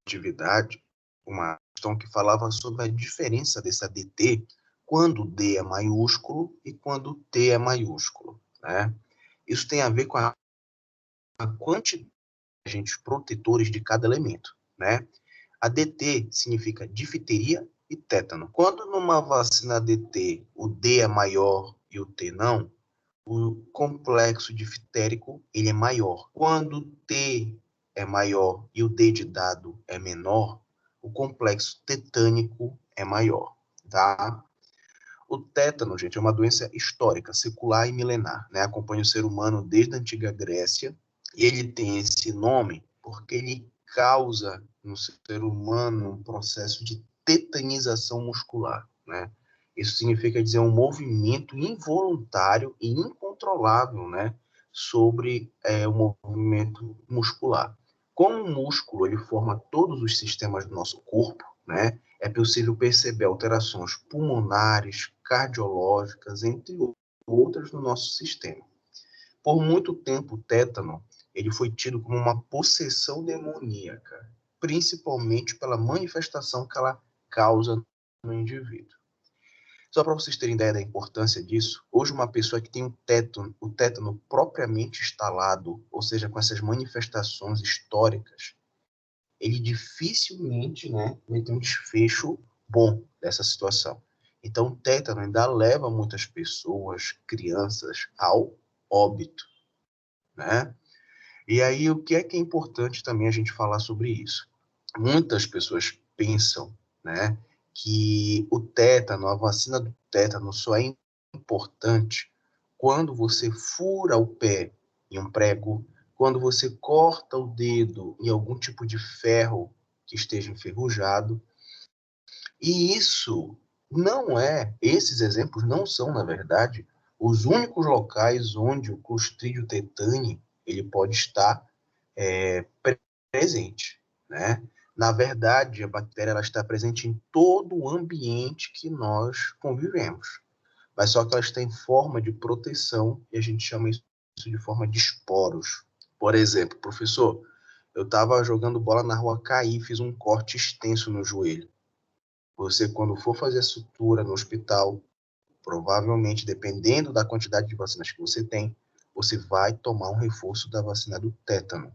atividade uma questão que falava sobre a diferença desse ADT quando D é maiúsculo e quando T é maiúsculo, né? Isso tem a ver com a quantidade de agentes protetores de cada elemento, né? A DT significa difteria e tétano. Quando numa vacina DT o D é maior e o T não, o complexo diftérico ele é maior. Quando o T é maior e o D de dado é menor, o complexo tetânico é maior, tá? O tétano, gente, é uma doença histórica, secular e milenar, né? Acompanha o ser humano desde a antiga Grécia e ele tem esse nome porque ele causa no ser humano um processo de tetanização muscular, né? Isso significa dizer um movimento involuntário e incontrolável, né, sobre o movimento muscular. Como o músculo ele forma todos os sistemas do nosso corpo, né, é possível perceber alterações pulmonares, cardiológicas, entre outras no nosso sistema. Por muito tempo, o tétano ele foi tido como uma possessão demoníaca, principalmente pela manifestação que ela causa no indivíduo. Só para vocês terem ideia da importância disso, hoje uma pessoa que tem o tétano propriamente instalado, ou seja, com essas manifestações históricas, ele dificilmente, né, vai ter um desfecho bom dessa situação. Então, o tétano ainda leva muitas pessoas, crianças, ao óbito, né? E aí, o que é importante também a gente falar sobre isso? Muitas pessoas pensam, né, que o tétano, a vacina do tétano só é importante quando você fura o pé em um prego, quando você corta o dedo em algum tipo de ferro que esteja enferrujado. E isso não é, esses exemplos não são, na verdade, os únicos locais onde o Clostridium tetani ele pode estar presente, né? Na verdade, a bactéria ela está presente em todo o ambiente que nós convivemos, mas só que ela está em forma de proteção e a gente chama isso de forma de esporos. Por exemplo, professor, eu estava jogando bola na rua, caí, fiz um corte extenso no joelho. Você, quando for fazer a sutura no hospital, provavelmente, dependendo da quantidade de vacinas que você tem, você vai tomar um reforço da vacina do tétano.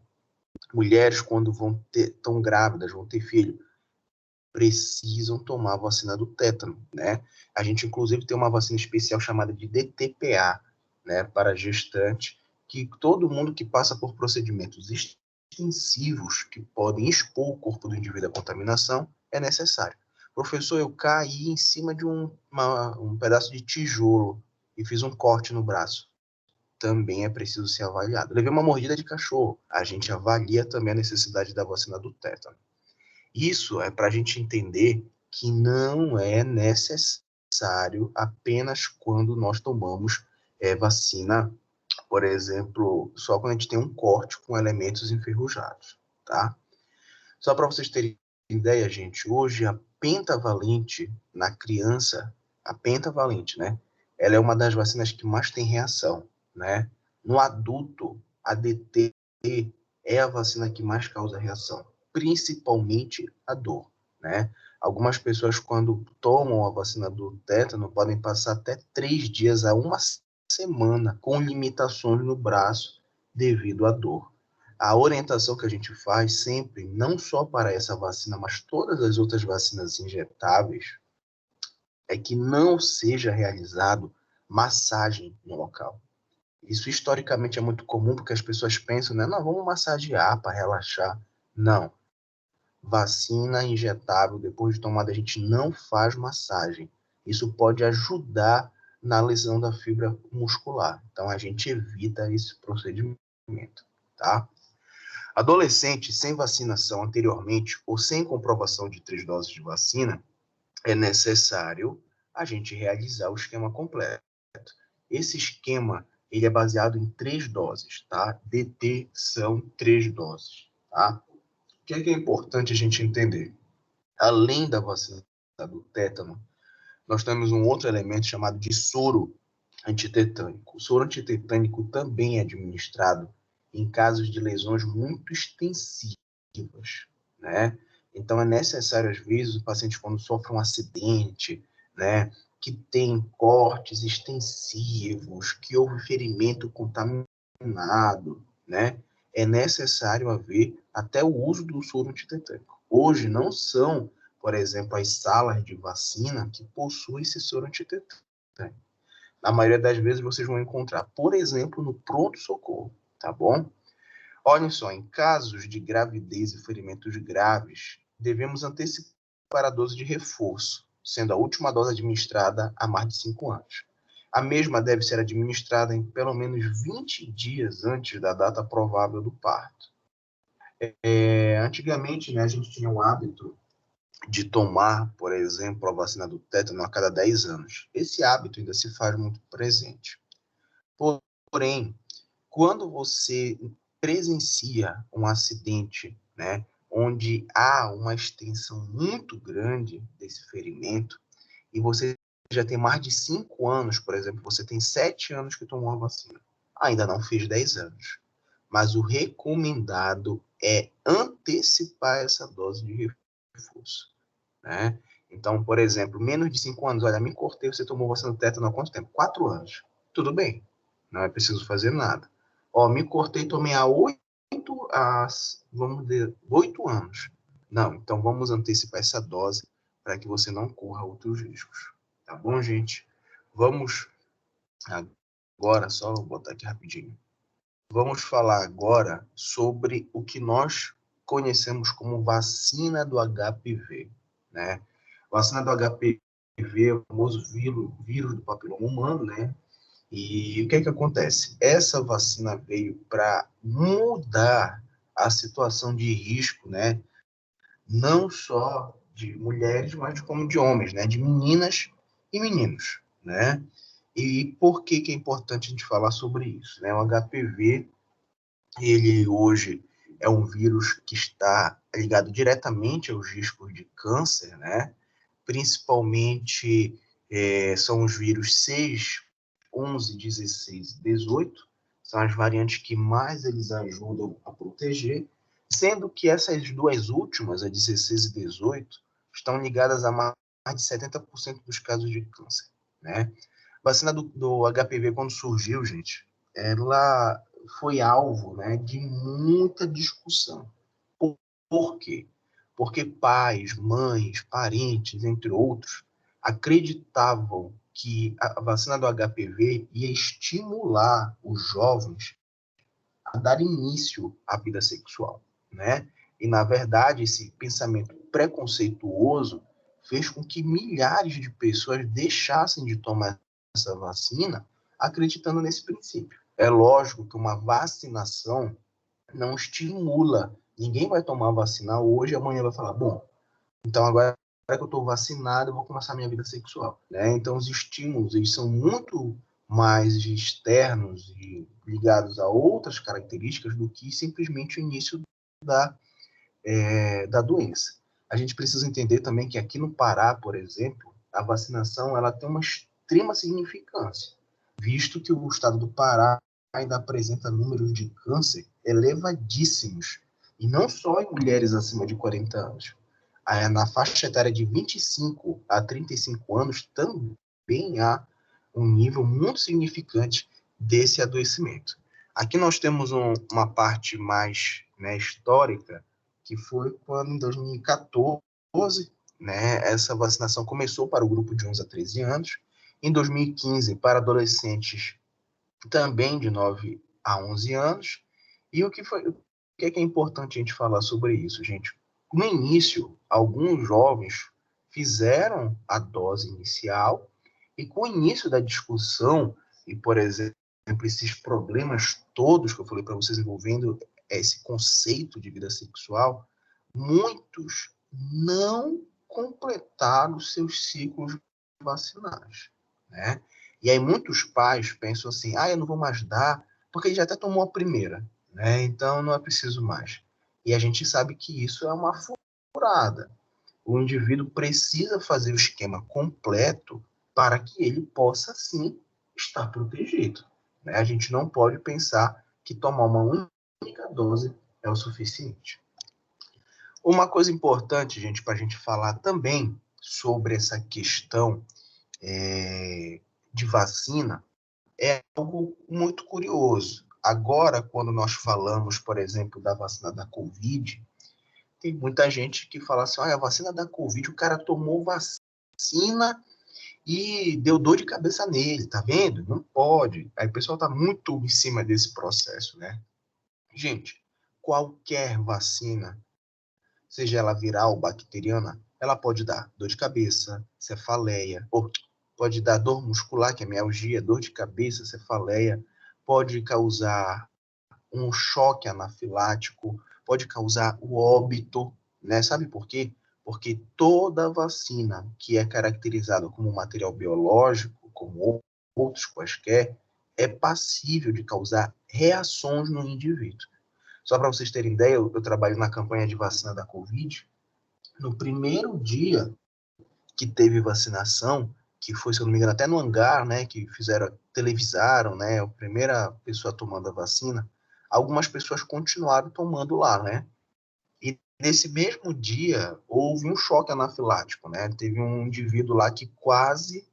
Mulheres, quando estão grávidas, vão ter filho, precisam tomar a vacina do tétano, né? A gente, inclusive, tem uma vacina especial chamada de DTPA, né, para gestante, que todo mundo que passa por procedimentos extensivos que podem expor o corpo do indivíduo à contaminação, é necessário. Professor, eu caí em cima de um pedaço de tijolo e fiz um corte no braço. Também é preciso ser avaliado. Levei uma mordida de cachorro. A gente avalia também a necessidade da vacina do tétano. Isso é para a gente entender que não é necessário apenas quando nós tomamos vacina, por exemplo, só quando a gente tem um corte com elementos enferrujados, tá? Só para vocês terem ideia, gente, hoje a pentavalente na criança, a pentavalente, né? Ela é uma das vacinas que mais tem reação, né? No adulto, a DT é a vacina que mais causa reação, principalmente a dor, né? Algumas pessoas, quando tomam a vacina do tétano, podem passar até 3 dias a uma semana com limitações no braço devido à dor. A orientação que a gente faz sempre, não só para essa vacina, mas todas as outras vacinas injetáveis, é que não seja realizado massagem no local. Isso historicamente é muito comum, porque as pessoas pensam, né? Não, vamos massagear para relaxar. Não. Vacina injetável, depois de tomada, a gente não faz massagem. Isso pode ajudar na lesão da fibra muscular. Então, a gente evita esse procedimento, tá? Adolescente sem vacinação anteriormente ou sem comprovação de 3 doses de vacina, é necessário a gente realizar o esquema completo. Esse esquema ele é baseado em 3 doses, tá? DT são 3 doses, tá? O que é importante a gente entender? Além da vacina do tétano, nós temos um outro elemento chamado de soro antitetânico. O soro antitetânico também é administrado em casos de lesões muito extensivas, né? Então, é necessário, às vezes, o paciente, quando sofre um acidente, né, que tem cortes extensivos, que houve ferimento contaminado, né, é necessário haver até o uso do soro antitetânico. Hoje, não são, por exemplo, as salas de vacina que possuem esse soro antitetânico. Na maioria das vezes, vocês vão encontrar, por exemplo, no pronto-socorro, tá bom? Olhem só, em casos de gravidez e ferimentos graves, devemos antecipar a dose de reforço, sendo a última dose administrada há mais de 5 anos. A mesma deve ser administrada em pelo menos 20 dias antes da data provável do parto. Antigamente, né, a gente tinha o hábito de tomar, por exemplo, a vacina do tétano a cada 10 anos. Esse hábito ainda se faz muito presente. Porém, quando você presencia um acidente, né, onde há uma extensão muito grande desse ferimento, e você já tem mais de 5 anos, por exemplo, você tem 7 anos que tomou a vacina, ainda não fez 10 anos, mas o recomendado é antecipar essa dose de reforço, né? Então, por exemplo, menos de 5 anos, olha, me cortei, você tomou vacina do tétano há quanto tempo? 4 anos. Tudo bem, não é preciso fazer nada. Ó, me cortei, tomei há 8 anos. Não, então vamos antecipar essa dose para que você não corra outros riscos. Tá bom, gente? Vamos agora, só vou botar aqui rapidinho. Vamos falar agora sobre o que nós conhecemos como vacina do HPV, né? Vacina do HPV é o famoso vírus do papiloma humano, né? E o que é que acontece? Essa vacina veio para mudar a situação de risco, né? Não só de mulheres, mas como de homens, né? De meninas e meninos, né? E por que que é importante a gente falar sobre isso, né? O HPV, ele hoje é um vírus que está ligado diretamente aos riscos de câncer, né? Principalmente são os vírus 6, 11, 16 e 18, são as variantes que mais eles ajudam a proteger, sendo que essas duas últimas, a 16 e 18, estão ligadas a mais de 70% dos casos de câncer, né? A vacina do HPV, quando surgiu, gente, ela foi alvo, né, de muita discussão. Por quê? Porque pais, mães, parentes, entre outros, acreditavam que a vacina do HPV ia estimular os jovens a dar início à vida sexual, né? E, na verdade, esse pensamento preconceituoso fez com que milhares de pessoas deixassem de tomar essa vacina acreditando nesse princípio. É lógico que uma vacinação não estimula. Ninguém vai tomar vacina hoje e amanhã vai falar, bom, então agora que eu estou vacinado, eu vou começar a minha vida sexual, né? Então os estímulos, eles são muito mais externos e ligados a outras características do que simplesmente o início da doença. A gente precisa entender também que aqui no Pará, por exemplo, a vacinação ela tem uma extrema significância, visto que o estado do Pará ainda apresenta números de câncer elevadíssimos, e não só em mulheres acima de 40 anos. Na faixa etária de 25 a 35 anos também há um nível muito significante desse adoecimento. Aqui nós temos uma parte mais, né, histórica, que foi quando, em 2014, né, essa vacinação começou para o grupo de 11 a 13 anos, em 2015 para adolescentes também de 9 a 11 anos, e o que é importante a gente falar sobre isso, gente? No início, alguns jovens fizeram a dose inicial, e com o início da discussão, e, por exemplo, esses problemas todos que eu falei para vocês envolvendo esse conceito de vida sexual, muitos não completaram seus ciclos vacinais, né? E aí muitos pais pensam assim, eu não vou mais dar, porque ele já até tomou a primeira, né? Então não é preciso mais. E a gente sabe que isso é uma furada. O indivíduo precisa fazer o esquema completo para que ele possa, sim, estar protegido, né? A gente não pode pensar que tomar uma única dose é o suficiente. Uma coisa importante, gente, para a gente falar também sobre essa questão de vacina, é algo muito curioso. Agora, quando nós falamos, por exemplo, da vacina da Covid, tem muita gente que fala assim, olha, a vacina da Covid, o cara tomou vacina e deu dor de cabeça nele, tá vendo? Não pode. Aí o pessoal tá muito em cima desse processo, né? Gente, qualquer vacina, seja ela viral ou bacteriana, ela pode dar dor de cabeça, cefaleia, ou pode dar dor muscular, que é mialgia, dor de cabeça, cefaleia, pode causar um choque anafilático, pode causar o óbito, né? Sabe por quê? Porque toda vacina que é caracterizada como material biológico, como outros quaisquer, é passível de causar reações no indivíduo. Só para vocês terem ideia, eu trabalho na campanha de vacina da Covid. No primeiro dia que teve vacinação, que foi, se eu não me engano, até no hangar, né, que televisaram, né, a primeira pessoa tomando a vacina, algumas pessoas continuaram tomando lá, né? E nesse mesmo dia houve um choque anafilático, né? Teve um indivíduo lá que quase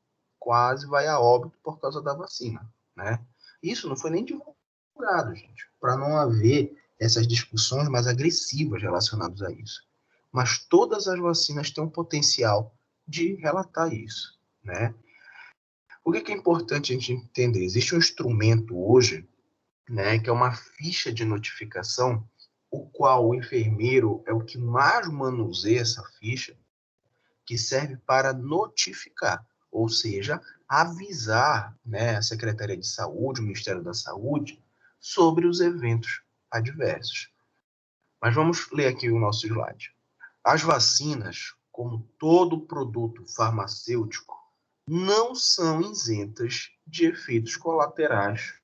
vai a óbito por causa da vacina, né? Isso não foi nem divulgado, gente, para não haver essas discussões mais agressivas relacionadas a isso. Mas todas as vacinas têm um potencial de relatar isso, né? O que é importante a gente entender? Existe um instrumento hoje, né, que é uma ficha de notificação, o qual o enfermeiro é o que mais manuseia essa ficha, que serve para notificar, ou seja, avisar, né, a Secretaria de Saúde, o Ministério da Saúde, sobre os eventos adversos. Mas vamos ler aqui o nosso slide. As vacinas, como todo produto farmacêutico, não são isentas de efeitos colaterais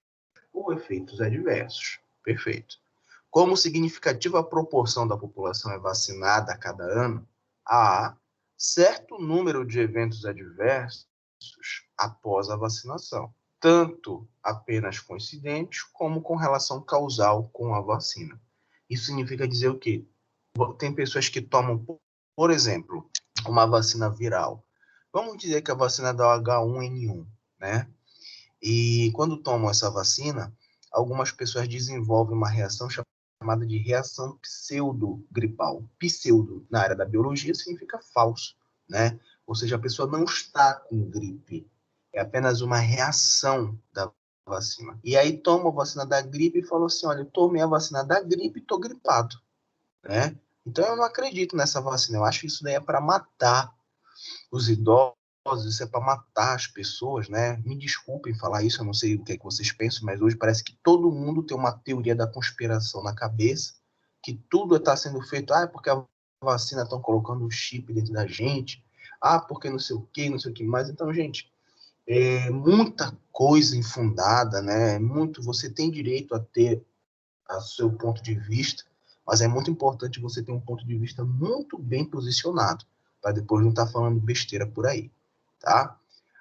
ou efeitos adversos. Perfeito. Como significativa proporção da população é vacinada a cada ano, há certo número de eventos adversos após a vacinação, tanto apenas coincidentes como com relação causal com a vacina. Isso significa dizer o quê? Tem pessoas que tomam, por exemplo, uma vacina viral. Vamos dizer que a vacina da H1N1, né? E quando tomam essa vacina, algumas pessoas desenvolvem uma reação chamada de reação pseudo-gripal. Pseudo, na área da biologia, significa falso, né? Ou seja, a pessoa não está com gripe. É apenas uma reação da vacina. E aí toma a vacina da gripe e falou assim, olha, eu tomei a vacina da gripe e estou gripado, né? Então eu não acredito nessa vacina. Eu acho que isso daí é para matar os idosos, isso é para matar as pessoas, né? Me desculpem falar isso, eu não sei o que é que vocês pensam, mas hoje parece que todo mundo tem uma teoria da conspiração na cabeça, que tudo está sendo feito, porque a vacina estão colocando um chip dentro da gente, porque não sei o que mais. Então, gente, é muita coisa infundada, né? Muito, você tem direito a ter a seu ponto de vista, mas é muito importante você ter um ponto de vista muito bem posicionado, para depois não estar falando besteira por aí, tá?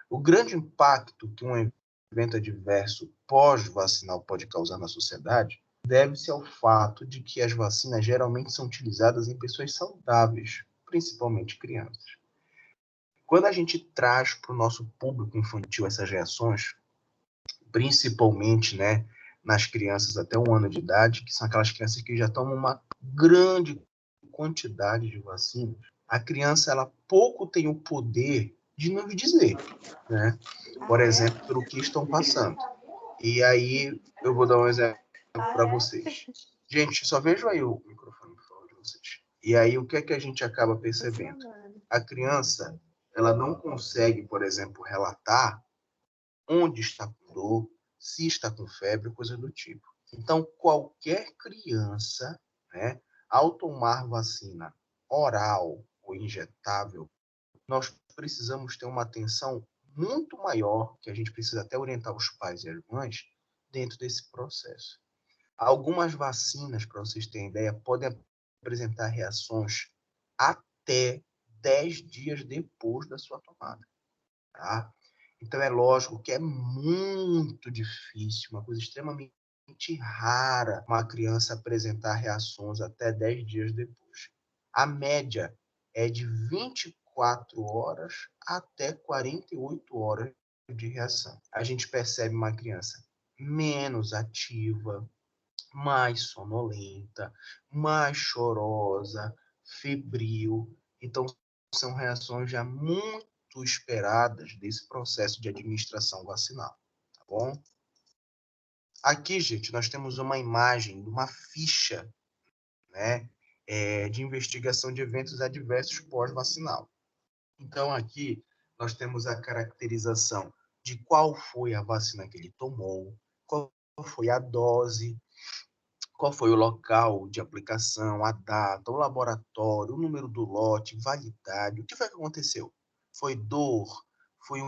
O grande impacto que um evento adverso pós-vacinal pode causar na sociedade deve-se ao fato de que as vacinas geralmente são utilizadas em pessoas saudáveis, principalmente crianças. Quando a gente traz para o nosso público infantil essas reações, principalmente, né, nas crianças até 1 ano de idade, que são aquelas crianças que já tomam uma grande quantidade de vacinas, a criança ela pouco tem o poder de nos dizer, né, por exemplo, pelo que estão passando. E aí eu vou dar um exemplo para vocês. Gente, só vejo aí o microfone, por favor, de vocês. E aí o que é que a gente acaba percebendo? A criança, ela não consegue, por exemplo, relatar onde está com dor, se está com febre, coisa do tipo. Então, qualquer criança, né, ao tomar vacina oral ou injetável, nós precisamos ter uma atenção muito maior, que a gente precisa até orientar os pais e as mães, dentro desse processo. Algumas vacinas, para vocês terem ideia, podem apresentar reações até 10 dias depois da sua tomada, tá? Então, é lógico que é muito difícil, uma coisa extremamente rara, uma criança apresentar reações até 10 dias depois. A média é de 24 horas até 48 horas de reação. A gente percebe uma criança menos ativa, mais sonolenta, mais chorosa, febril. Então, são reações já muito esperadas desse processo de administração vacinal, tá bom? Aqui, gente, nós temos uma imagem de uma ficha, né, de investigação de eventos adversos pós-vacinal. Então, aqui, nós temos a caracterização de qual foi a vacina que ele tomou, qual foi a dose, qual foi o local de aplicação, a data, o laboratório, o número do lote, validade, o que foi que aconteceu? Foi dor? Foi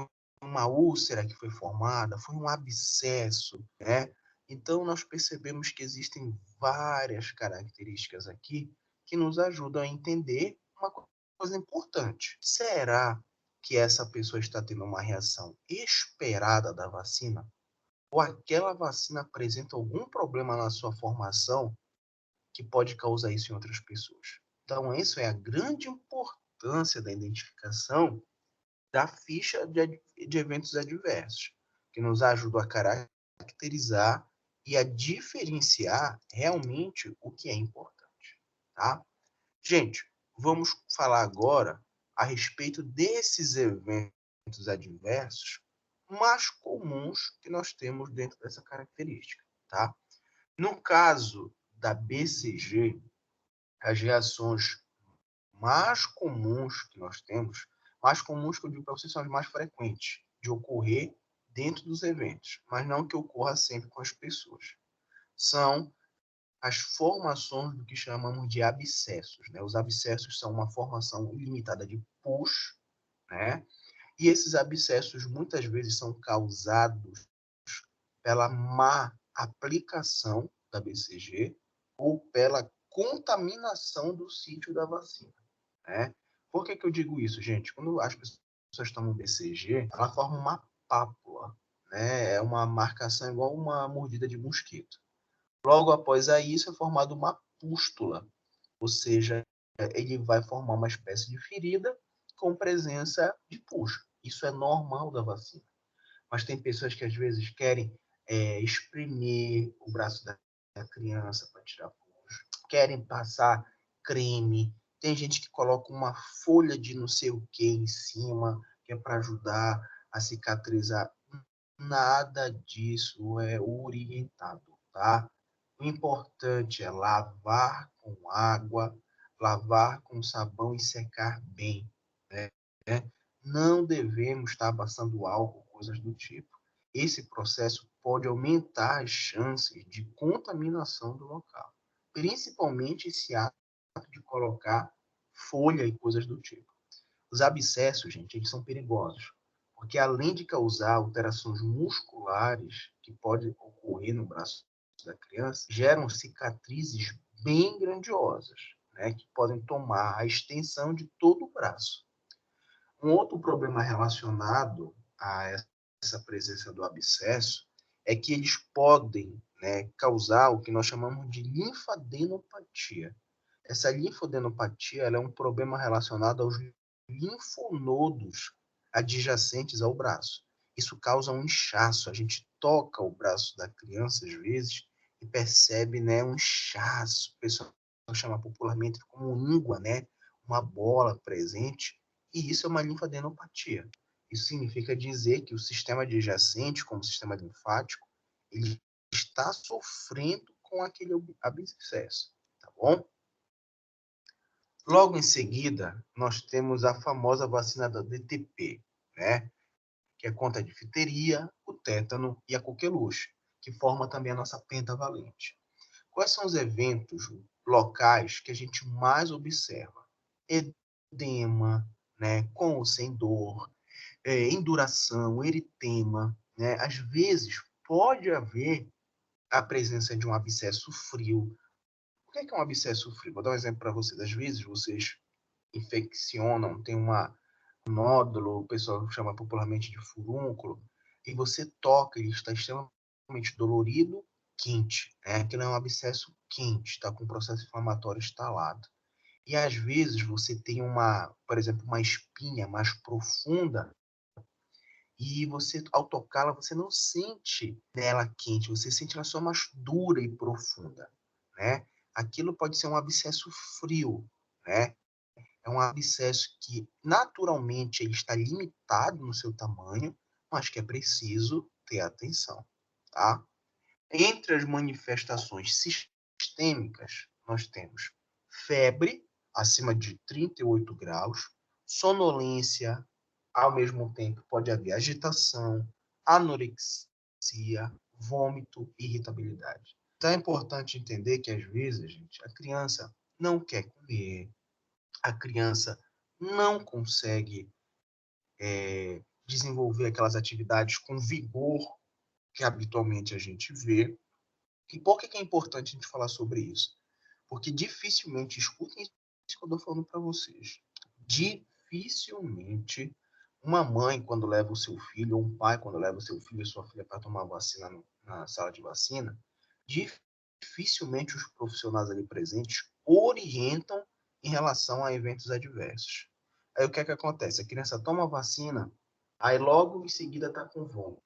uma úlcera que foi formada? Foi um abscesso, né? Então, nós percebemos que existem várias características aqui que nos ajudam a entender uma coisa importante. Será que essa pessoa está tendo uma reação esperada da vacina? Ou aquela vacina apresenta algum problema na sua formação que pode causar isso em outras pessoas? Então, isso é a grande importância da identificação da ficha de eventos adversos, que nos ajuda a caracterizar e a diferenciar realmente o que é importante, tá? Gente, vamos falar agora a respeito desses eventos adversos mais comuns que nós temos dentro dessa característica, tá? No caso da BCG, as reações mais comuns que nós temos, mais comuns que eu digo para vocês, são as mais frequentes de ocorrer dentro dos eventos, mas não que ocorra sempre com as pessoas. São as formações do que chamamos de abscessos, né? Os abscessos são uma formação ilimitada de pus, né? E esses abscessos muitas vezes são causados pela má aplicação da BCG ou pela contaminação do sítio da vacina, né? Por que eu digo isso, gente? Quando as pessoas tomam BCG, ela forma uma pápula, né? É uma marcação igual uma mordida de mosquito. Logo após isso é formada uma pústula, ou seja, ele vai formar uma espécie de ferida com presença de pus. Isso é normal da vacina. Mas tem pessoas que às vezes querem espremer o braço da criança para tirar pus, querem passar creme, tem gente que coloca uma folha de não sei o que em cima, que é para ajudar a cicatrizar. Nada disso é orientado, tá? O importante é lavar com água, lavar com sabão e secar bem, né? Não devemos estar passando álcool, coisas do tipo. Esse processo pode aumentar as chances de contaminação do local, principalmente esse ato de colocar folha e coisas do tipo. Os abscessos, gente, eles são perigosos, porque além de causar alterações musculares que podem ocorrer no braço da criança, geram cicatrizes bem grandiosas, né, que podem tomar a extensão de todo o braço. Um outro problema relacionado a essa presença do abscesso é que eles podem, né, causar o que nós chamamos de linfadenopatia. Essa linfadenopatia ela é um problema relacionado aos linfonodos adjacentes ao braço. Isso causa um inchaço. A gente toca o braço da criança, às vezes, e percebe, né, um inchaço. O pessoal chama popularmente como íngua, né? Uma bola presente. E isso é uma linfadenopatia. Isso significa dizer que o sistema adjacente, como o sistema linfático, ele está sofrendo com aquele abscesso, tá bom? Logo em seguida, nós temos a famosa vacina da DTP, né? Que é contra a difteria, o tétano e a coqueluche, que forma também a nossa pentavalente. Quais são os eventos locais que a gente mais observa? Edema, né? Com ou sem dor, induração, eritema, né? Às vezes pode haver a presença de um abscesso frio. O que é um abscesso frio? Vou dar um exemplo para vocês. Às vezes vocês infeccionam, tem um nódulo, o pessoal chama popularmente de furúnculo, e você toca, ele está extremamente dolorido, quente, né? Aquilo é um abscesso quente, está com um processo inflamatório instalado. E às vezes você tem por exemplo, uma espinha mais profunda e você, ao tocá-la, você não sente nela quente, você sente ela só mais dura e profunda, né? Aquilo pode ser um abscesso frio, né? É um abscesso que naturalmente ele está limitado no seu tamanho, mas que é preciso ter atenção, tá? Entre as manifestações sistêmicas, nós temos febre acima de 38 graus, sonolência, ao mesmo tempo pode haver agitação, anorexia, vômito, irritabilidade. Então é importante entender que às vezes, gente, a criança não quer comer, a criança não consegue desenvolver aquelas atividades com vigor que habitualmente a gente vê. E por que é importante a gente falar sobre isso? Porque dificilmente, escutem isso que eu estou falando para vocês, dificilmente uma mãe, quando leva o seu filho, ou um pai, quando leva o seu filho e sua filha para tomar vacina na sala de vacina, dificilmente os profissionais ali presentes orientam em relação a eventos adversos. Aí o que é que acontece? A criança toma a vacina, aí logo em seguida está com vômito.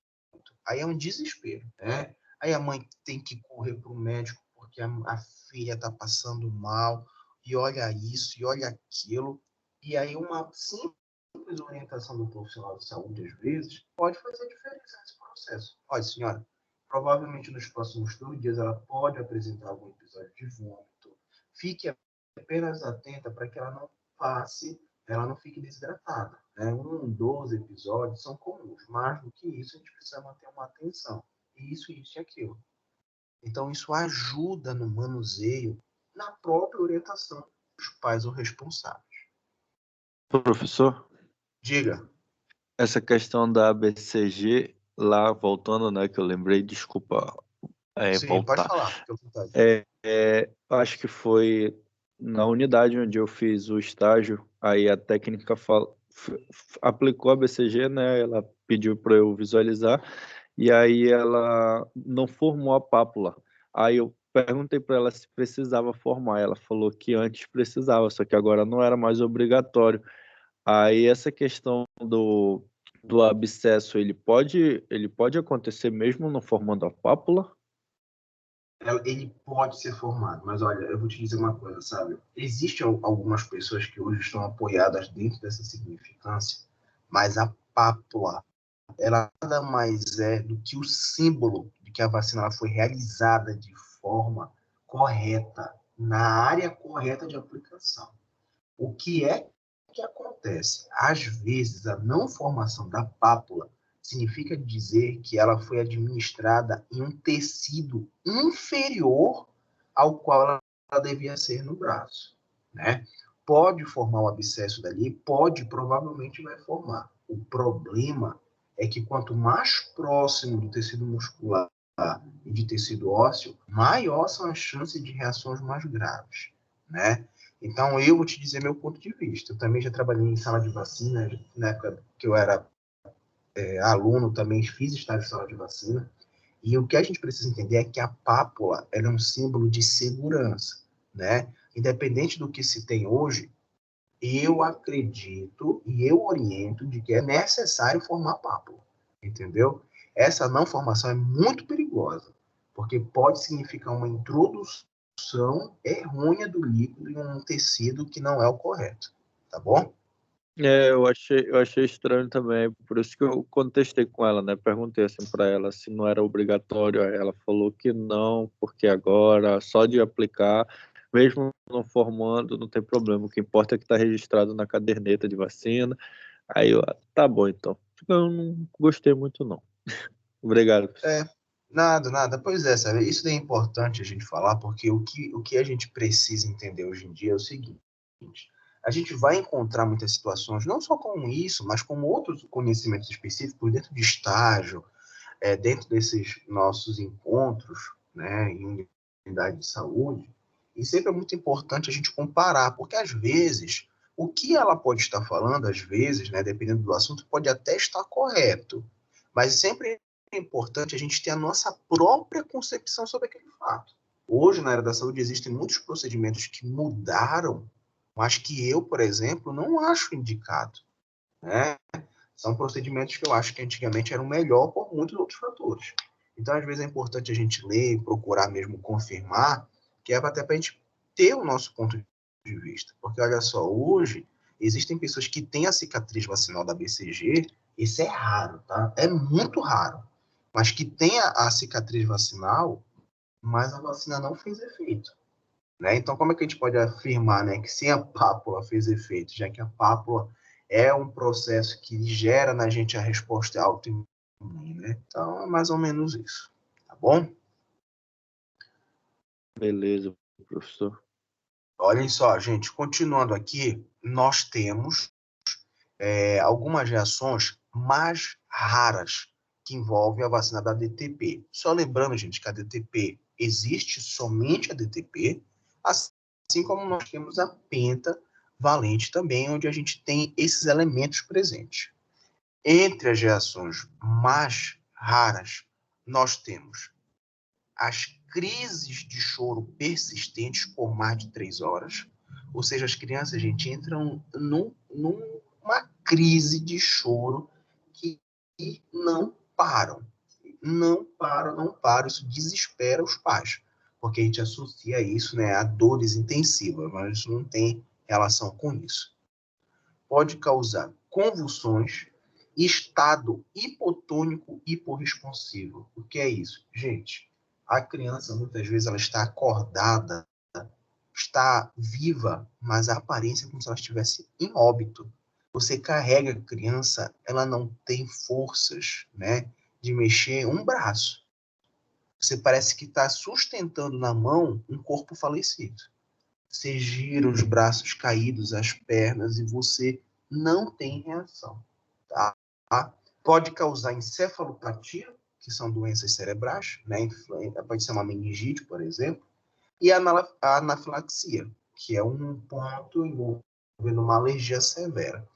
Aí é um desespero, né? Aí a mãe tem que correr para o médico porque a filha está passando mal, e olha isso, e olha aquilo. E aí uma simples orientação do profissional de saúde, às vezes, pode fazer diferença nesse processo. Olha, senhora, provavelmente nos próximos 2 dias ela pode apresentar algum episódio de vômito. Fique apenas atenta para que ela não passe, ela não fique desidratada, né? 12 episódios são comuns. Mais do que isso, a gente precisa manter uma atenção. Isso e aquilo. Então, isso ajuda no manuseio, na própria orientação dos pais ou responsáveis. Professor, Diga. essa questão da BCG, lá voltando, né, que eu lembrei, desculpa, Sim, pode voltar. falar, fique à vontade. Acho que foi na unidade onde eu fiz o estágio, aí a técnica aplicou a BCG, né, ela pediu para eu visualizar, e aí ela não formou a pápula. Aí eu perguntei para ela se precisava formar, ela falou que antes precisava, só que agora não era mais obrigatório. Aí essa questão do abscesso, ele pode acontecer mesmo não formando a pápula? Ele pode ser formado, mas olha, eu vou te dizer uma coisa, sabe? Existem algumas pessoas que hoje estão apoiadas dentro dessa significância, mas a pápula, ela nada mais é do que o símbolo de que a vacina ela foi realizada de forma correta, na área correta de aplicação. O que acontece? Às vezes, a não formação da pápula significa dizer que ela foi administrada em um tecido inferior ao qual ela devia ser no braço, né? Pode formar o abscesso dali, provavelmente vai formar. O problema é que quanto mais próximo do tecido muscular e de tecido ósseo, maior são as chances de reações mais graves, né? Então, eu vou te dizer meu ponto de vista. Eu também já trabalhei em sala de vacina, na época que eu era aluno, também fiz estágio em sala de vacina. E o que a gente precisa entender é que a pápula ela é um símbolo de segurança, né? Independente do que se tem hoje, eu acredito e eu oriento de que é necessário formar pápula, entendeu? Essa não formação é muito perigosa, porque pode significar uma introdução errônea do líquido em um tecido que não é o correto, tá bom? Eu achei estranho também, por isso que eu contestei com ela, né? Perguntei assim para ela se não era obrigatório, aí ela falou que não, porque agora só de aplicar, mesmo não formando, não tem problema. O que importa é que está registrado na caderneta de vacina. Aí eu, tá bom então. Eu não gostei muito não. Obrigado. É, nada. Pois é, sabe? Isso é importante a gente falar, porque o que a gente precisa entender hoje em dia é o seguinte: a gente vai encontrar muitas situações, não só com isso, mas com outros conhecimentos específicos dentro de estágio, dentro desses nossos encontros, né, em unidade de saúde, e sempre é muito importante a gente comparar, porque às vezes o que ela pode estar falando, às vezes, né, dependendo do assunto, pode até estar correto, mas sempre é importante a gente ter a nossa própria concepção sobre aquele fato. Hoje, na área da saúde, existem muitos procedimentos que mudaram mas que eu, por exemplo, não acho indicado, né? São procedimentos que eu acho que antigamente eram melhor por muitos outros fatores. Então, às vezes, é importante a gente ler, procurar mesmo confirmar, que é até para a gente ter o nosso ponto de vista. Porque, olha só, hoje, existem pessoas que têm a cicatriz vacinal da BCG, isso é raro, tá? É muito raro. Mas que tem a cicatriz vacinal, mas a vacina não fez efeito. Né? Então, como é que a gente pode afirmar, né, que sim, a pápula fez efeito, já que a pápula é um processo que gera na gente a resposta autoimune, né? Então, é mais ou menos isso, tá bom? Beleza, professor. Olhem só, gente, continuando aqui, nós temos algumas reações mais raras que envolvem a vacina da DTP. Só lembrando, gente, que a DTP existe somente a DTP, assim como nós temos a pentavalente também, onde a gente tem esses elementos presentes. Entre as reações mais raras, nós temos as crises de choro persistentes por mais de 3 horas, ou seja, as crianças, gente, entram numa crise de choro que não param. Não param, não param. Isso desespera os pais, porque a gente associa isso, né, a dores intensivas, mas isso não tem relação com isso. Pode causar convulsões, estado hipotônico hiporresponsivo. O que é isso? Gente, a criança, muitas vezes, ela está acordada, está viva, mas a aparência é como se ela estivesse em óbito. Você carrega a criança, ela não tem forças, né, de mexer um braço. Você parece que está sustentando na mão um corpo falecido. Você gira os braços caídos, as pernas, e você não tem reação. Tá? Pode causar encefalopatia, que são doenças cerebrais, né? Pode ser uma meningite, por exemplo, e a anafilaxia, que é um ponto envolvendo uma alergia severa.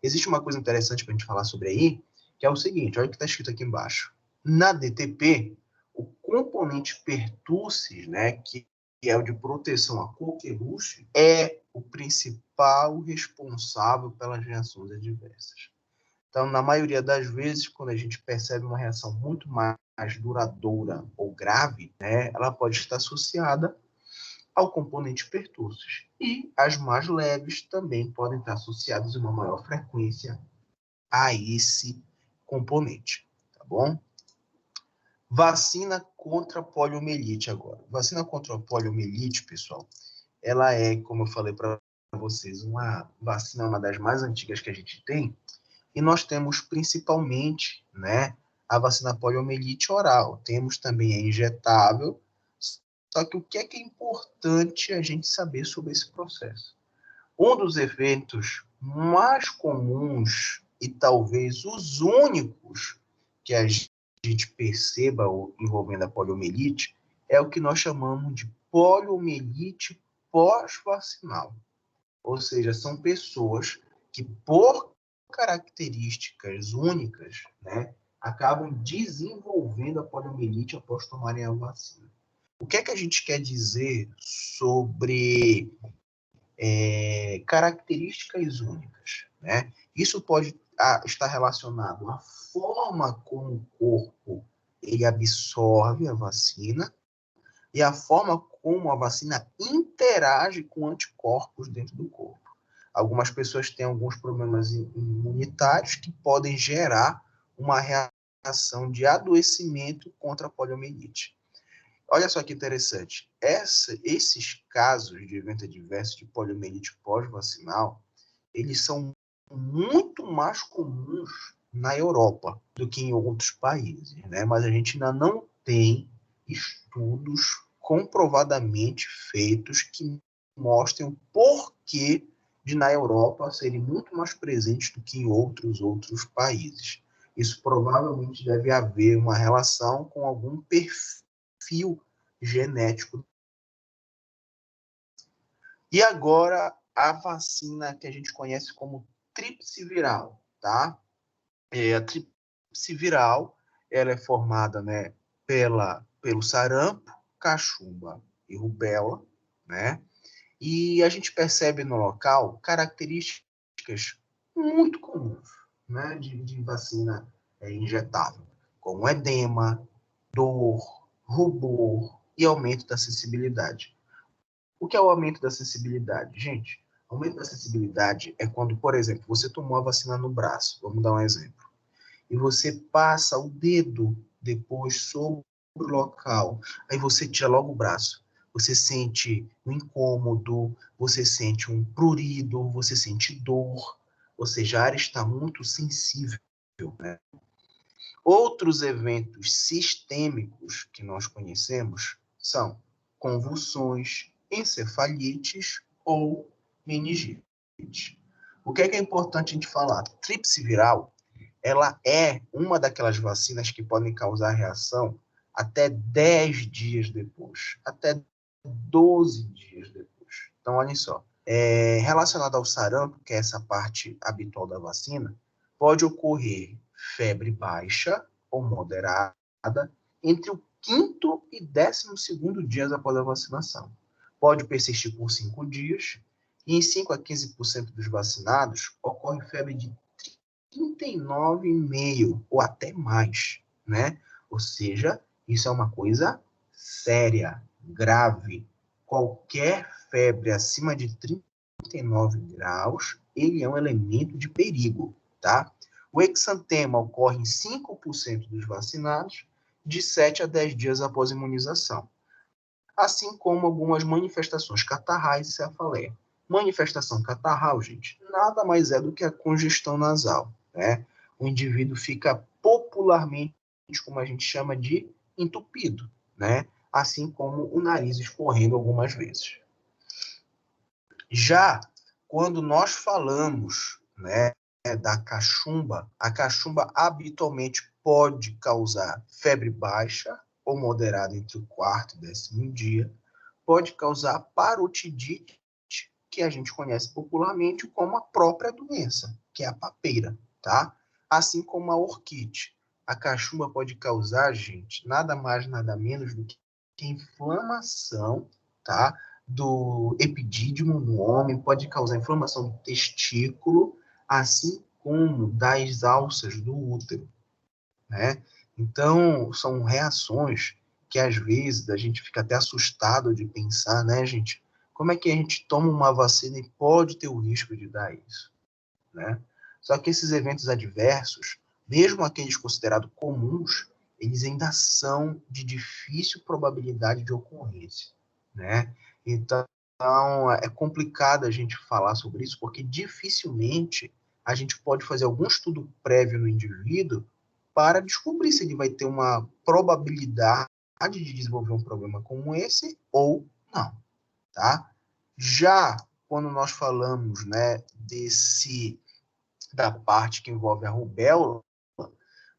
Existe uma coisa interessante para a gente falar sobre aí, que é o seguinte, olha o que está escrito aqui embaixo. Na DTP, o componente pertussis, né, que é o de proteção à coqueluche, é o principal responsável pelas reações adversas. Então, na maioria das vezes, quando a gente percebe uma reação muito mais duradoura ou grave, né, ela pode estar associada ao componente pertussis. E as mais leves também podem estar associadas em uma maior frequência a esse componente, tá bom? Vacina contra a poliomielite agora. Vacina contra a poliomielite, pessoal, ela é, como eu falei para vocês, uma vacina, uma das mais antigas que a gente tem, e nós temos principalmente, né, a vacina poliomielite oral. Temos também a injetável, só que o que é importante a gente saber sobre esse processo? Um dos eventos mais comuns e talvez os únicos que a gente perceba envolvendo a poliomielite é o que nós chamamos de poliomielite pós-vacinal. Ou seja, são pessoas que, por características únicas, né, acabam desenvolvendo a poliomielite após tomarem a vacina. O que é que a gente quer dizer sobre características únicas, né? Isso pode estar relacionado à forma como o corpo ele absorve a vacina e a forma como a vacina interage com anticorpos dentro do corpo. Algumas pessoas têm alguns problemas imunitários que podem gerar uma reação de adoecimento contra a poliomielite. Olha só que interessante. Esses casos de evento adverso de poliomielite pós-vacinal, eles são muito mais comuns na Europa do que em outros países, né? Mas a gente ainda não tem estudos comprovadamente feitos que mostrem o porquê de na Europa serem muito mais presentes do que em outros países. Isso provavelmente deve haver uma relação com algum perfil genético. E agora a vacina que a gente conhece como tríplice viral, tá? A tríplice viral, ela é formada, né, pelo sarampo, cachumba e rubéola, né? E a gente percebe no local características muito comuns, né, de vacina injetável, como edema, dor, rubor e aumento da sensibilidade. O que é o aumento da sensibilidade? Gente, aumento da sensibilidade é quando, por exemplo, você tomou a vacina no braço, vamos dar um exemplo, e você passa o dedo depois sobre o local, aí você tira logo o braço. Você sente um incômodo, você sente um prurido, você sente dor, ou seja, a área está muito sensível, né? Outros eventos sistêmicos que nós conhecemos são convulsões, encefalites ou meningite. O que é importante a gente falar? Tríplice viral, ela é uma daquelas vacinas que podem causar reação até 10 dias depois, até 12 dias depois. Então, olha só, relacionado ao sarampo, que é essa parte habitual da vacina, pode ocorrer febre baixa ou moderada entre o 5º e 12º dias após a vacinação. Pode persistir por 5 dias, e em 5 a 15% dos vacinados ocorre febre de 39,5 ou até mais, né? Ou seja, isso é uma coisa séria, grave. Qualquer febre acima de 39 graus, ele é um elemento de perigo, tá? O exantema ocorre em 5% dos vacinados, de 7 a 10 dias após a imunização, assim como algumas manifestações catarrais e cefaleia. Manifestação catarral, gente, nada mais é do que a congestão nasal, né? O indivíduo fica popularmente, como a gente chama de entupido, né? Assim como o nariz escorrendo algumas vezes. Já quando nós falamos, né, da cachumba, a cachumba habitualmente pode causar febre baixa ou moderada entre o 4º e 10º dia, pode causar parotidite, que a gente conhece popularmente como a própria doença, que é a papeira, tá? Assim como a orquite. A cachumba pode causar, gente, nada mais, nada menos do que inflamação, tá? Do epidídimo no homem, pode causar inflamação do testículo, assim como das alças do útero, né? Então, são reações que às vezes a gente fica até assustado de pensar, né, gente? Como é que a gente toma uma vacina e pode ter o risco de dar isso, né? Só que esses eventos adversos, mesmo aqueles considerados comuns, eles ainda são de difícil probabilidade de ocorrência, né? Então, é complicado a gente falar sobre isso, porque dificilmente a gente pode fazer algum estudo prévio no indivíduo para descobrir se ele vai ter uma probabilidade de desenvolver um problema como esse ou não, tá? Já quando nós falamos, né, da parte que envolve a rubéola,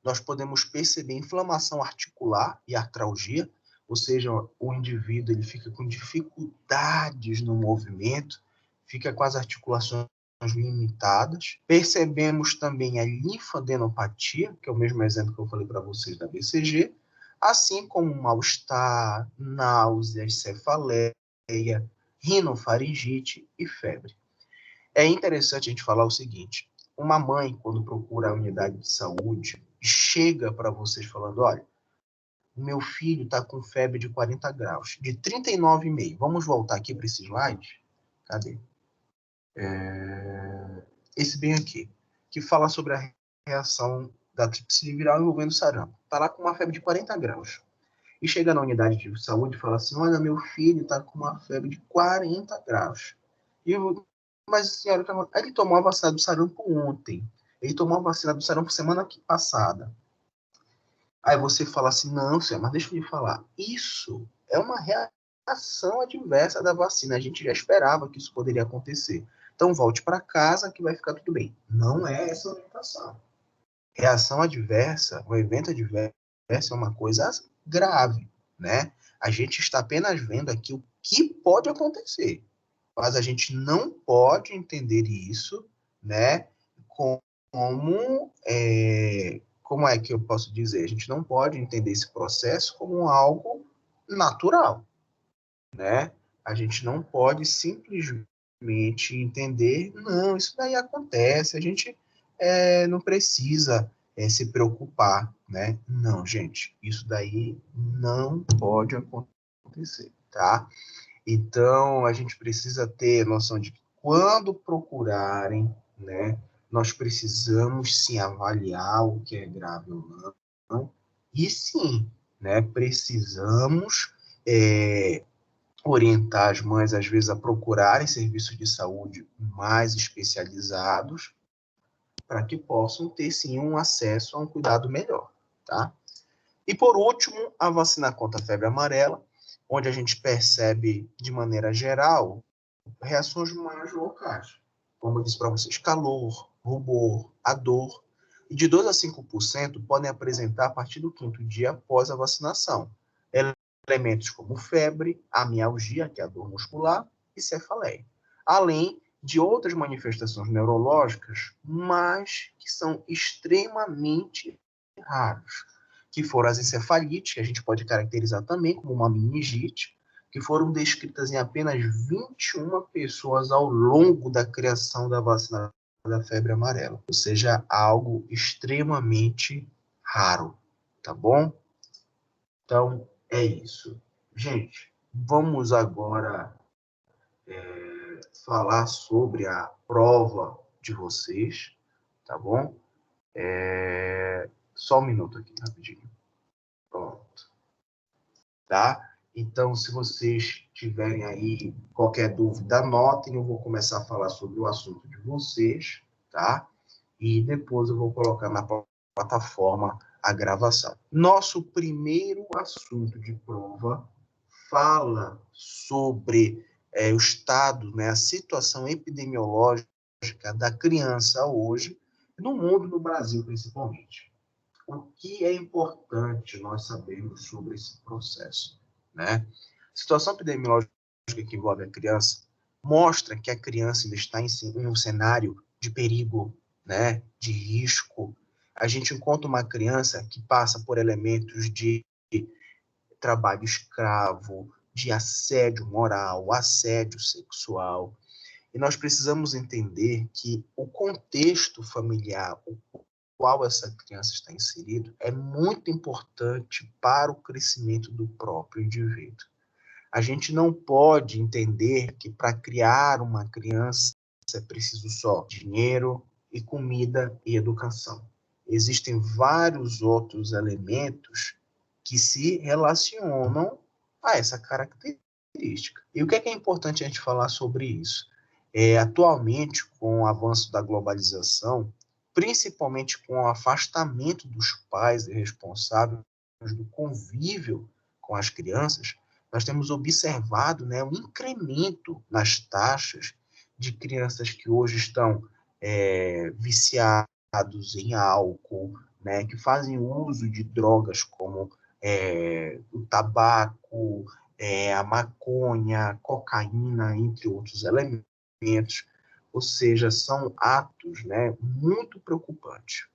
nós podemos perceber inflamação articular e artralgia, ou seja, o indivíduo ele fica com dificuldades no movimento, fica com as articulações limitadas. Percebemos também a linfadenopatia, que é o mesmo exemplo que eu falei para vocês da BCG, assim como mal-estar, náuseas, cefaleia, rinofaringite e febre. É interessante a gente falar o seguinte: uma mãe, quando procura a unidade de saúde, chega para vocês falando, olha, o meu filho está com febre de 40 graus, de 39,5. Vamos voltar aqui para esse slide? Cadê? Esse bem aqui, que fala sobre a reação da tríplice viral envolvendo sarampo. Está lá com uma febre de 40 graus. E chega na unidade de saúde e fala assim, olha, meu filho está com uma febre de 40 graus. Mas, senhora, ele tomou a vacina do sarampo ontem. Ele tomou a vacina do sarampo semana passada. Aí você fala assim, não, senhor, mas deixa eu lhe falar. Isso é uma reação adversa da vacina. A gente já esperava que isso poderia acontecer. Então, volte para casa que vai ficar tudo bem. Não é essa a orientação. Reação adversa, o evento adverso é uma coisa grave, né? A gente está apenas vendo aqui o que pode acontecer. Mas a gente não pode entender isso, né, como é que eu posso dizer? A gente não pode entender esse processo como algo natural, né? A gente não pode simplesmente entender, não, isso daí acontece, a gente não precisa se preocupar, né? Não, gente, isso daí não pode acontecer, tá? Então, a gente precisa ter noção de que quando procurarem, né, nós precisamos sim avaliar o que é grave ou não, e sim, né, precisamos orientar as mães, às vezes, a procurarem serviços de saúde mais especializados, para que possam ter, sim, um acesso a um cuidado melhor, tá? E, por último, a vacina contra a febre amarela, onde a gente percebe, de maneira geral, reações mais locais. Como eu disse para vocês, calor, rubor, a dor. E de 2 a 5% podem apresentar a partir do 5º dia após a vacinação. Elementos como febre, amialgia, que é a dor muscular, e cefaleia. Além de outras manifestações neurológicas, mas que são extremamente raros, que foram as encefalites, que a gente pode caracterizar também como uma meningite, que foram descritas em apenas 21 pessoas ao longo da criação da vacina da febre amarela, ou seja, algo extremamente raro, tá bom? Então, é isso. Gente, vamos agora falar sobre a prova de vocês, tá bom? Só um minuto aqui, rapidinho. Pronto. Tá? Então, se vocês tiverem aí qualquer dúvida, anotem. Eu vou começar a falar sobre o assunto de vocês, tá? E depois eu vou colocar na plataforma a gravação. Nosso primeiro assunto de prova fala sobre o estado, né, a situação epidemiológica da criança hoje, no mundo, no Brasil principalmente. O que é importante nós sabermos sobre esse processo, né? A situação epidemiológica que envolve a criança mostra que a criança ainda está em um cenário de perigo, né, de risco. A gente encontra uma criança que passa por elementos de trabalho escravo, de assédio moral, assédio sexual. E nós precisamos entender que o contexto familiar, o qual essa criança está inserida, é muito importante para o crescimento do próprio indivíduo. A gente não pode entender que para criar uma criança é preciso só dinheiro e comida e educação. Existem vários outros elementos que se relacionam a essa característica. E o que é importante a gente falar sobre isso? Atualmente, com o avanço da globalização, principalmente com o afastamento dos pais e responsáveis do convívio com as crianças, nós temos observado, né, um incremento nas taxas de crianças que hoje estão viciados em álcool, né, que fazem uso de drogas como o tabaco, a maconha, cocaína, entre outros elementos. Ou seja, são atos, né, muito preocupantes.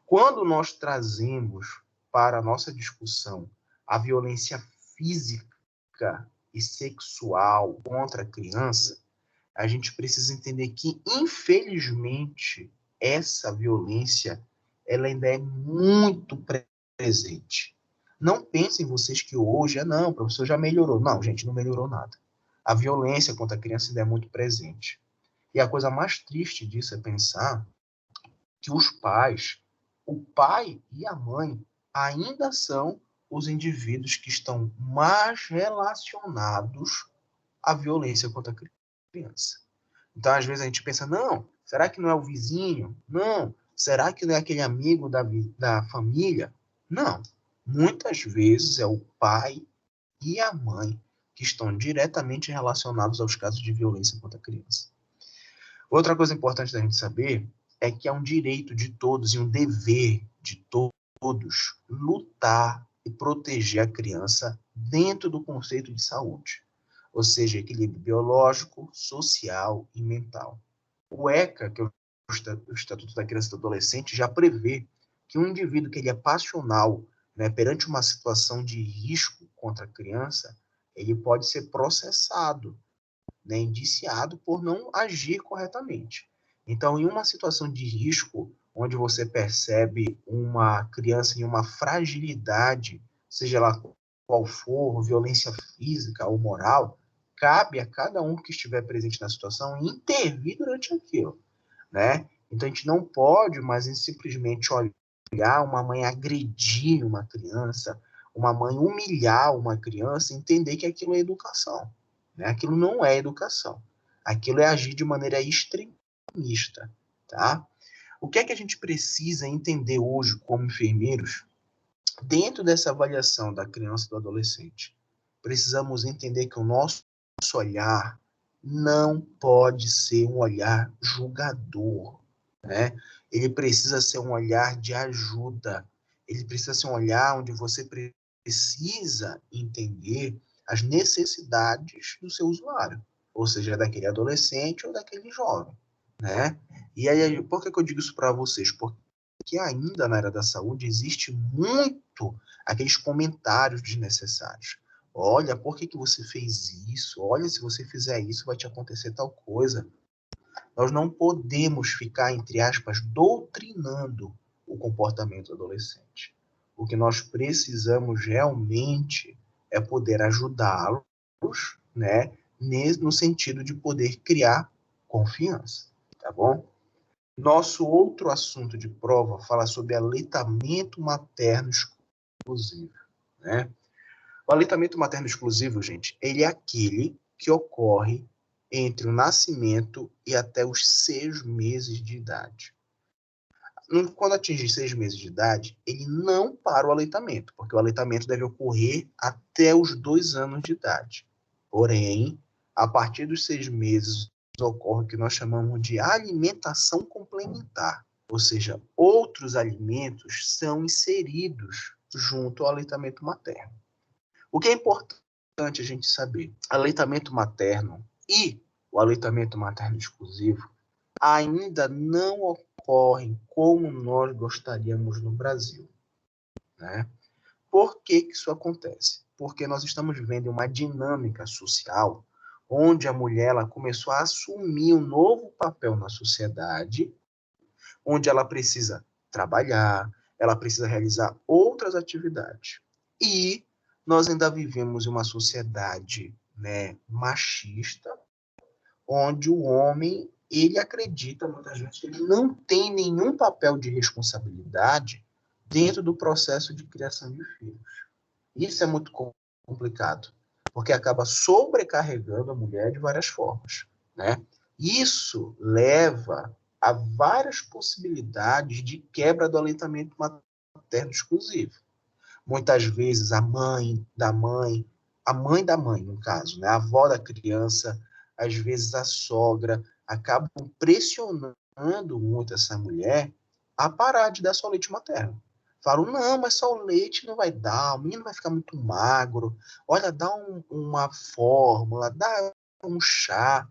Quando nós trazemos para a nossa discussão a violência física e sexual contra a criança, a gente precisa entender que, infelizmente, essa violência ela ainda é muito presente. Não pensem vocês que hoje, não, o professor já melhorou. Não, gente, não melhorou nada. A violência contra a criança ainda é muito presente. E a coisa mais triste disso é pensar que os pais, o pai e a mãe, ainda são os indivíduos que estão mais relacionados à violência contra a criança. Então, às vezes, a gente pensa, não, será que não é o vizinho? Não, será que não é aquele amigo da família? Não, muitas vezes é o pai e a mãe que estão diretamente relacionados aos casos de violência contra a criança. Outra coisa importante da gente saber é que é um direito de todos e um dever de todos lutar e proteger a criança dentro do conceito de saúde, ou seja, equilíbrio biológico, social e mental. O ECA, que é o Estatuto da Criança e do Adolescente, já prevê que um indivíduo que ele é passional, né, perante uma situação de risco contra a criança, ele pode ser processado, né, indiciado por não agir corretamente. Então, em uma situação de risco, onde você percebe uma criança em uma fragilidade, seja lá qual for, violência física ou moral, cabe a cada um que estiver presente na situação intervir durante aquilo, né? Então, a gente não pode mais simplesmente olhar uma mãe agredir uma criança, uma mãe humilhar uma criança, e entender que aquilo é educação, né? Aquilo não é educação. Aquilo é agir de maneira extremista, tá? O que é que a gente precisa entender hoje como enfermeiros dentro dessa avaliação da criança e do adolescente? Precisamos entender que o nosso olhar não pode ser um olhar julgador, né? Ele precisa ser um olhar de ajuda. Ele precisa ser um olhar onde você precisa entender as necessidades do seu usuário, ou seja, daquele adolescente ou daquele jovem, né? E aí, por que eu digo isso para vocês? Porque ainda na área da saúde existe muito aqueles comentários desnecessários. Olha, por que você fez isso? Olha, se você fizer isso, vai te acontecer tal coisa. Nós não podemos ficar, entre aspas, doutrinando o comportamento adolescente. O que nós precisamos realmente é poder ajudá-los, né, no sentido de poder criar confiança, tá bom? Nosso outro assunto de prova fala sobre aleitamento materno exclusivo, né? O aleitamento materno exclusivo, gente, ele é aquele que ocorre entre o nascimento e até os 6 meses de idade. Quando atingir 6 meses de idade, ele não para o aleitamento, porque o aleitamento deve ocorrer até os 2 anos de idade. Porém, a partir dos 6 meses, ocorre o que nós chamamos de alimentação complementar, ou seja, outros alimentos são inseridos junto ao aleitamento materno. O que é importante a gente saber? Aleitamento materno e o aleitamento materno exclusivo ainda não ocorrem como nós gostaríamos no Brasil, né? Por que isso acontece? Porque nós estamos vivendo uma dinâmica social onde a mulher ela começou a assumir um novo papel na sociedade, onde ela precisa trabalhar, ela precisa realizar outras atividades. E nós ainda vivemos em uma sociedade, né, machista, onde o homem ele acredita muitas vezes que ele não tem nenhum papel de responsabilidade dentro do processo de criação de filhos. Isso é muito complicado, porque acaba sobrecarregando a mulher de várias formas, né? Isso leva a várias possibilidades de quebra do aleitamento materno exclusivo. Muitas vezes a mãe da mãe, no caso, né? A avó da criança, às vezes a sogra, acabam pressionando muito essa mulher a parar de dar só leite materno. Falam, não, mas só o leite não vai dar, o menino vai ficar muito magro, olha, dá uma fórmula, dá um chá.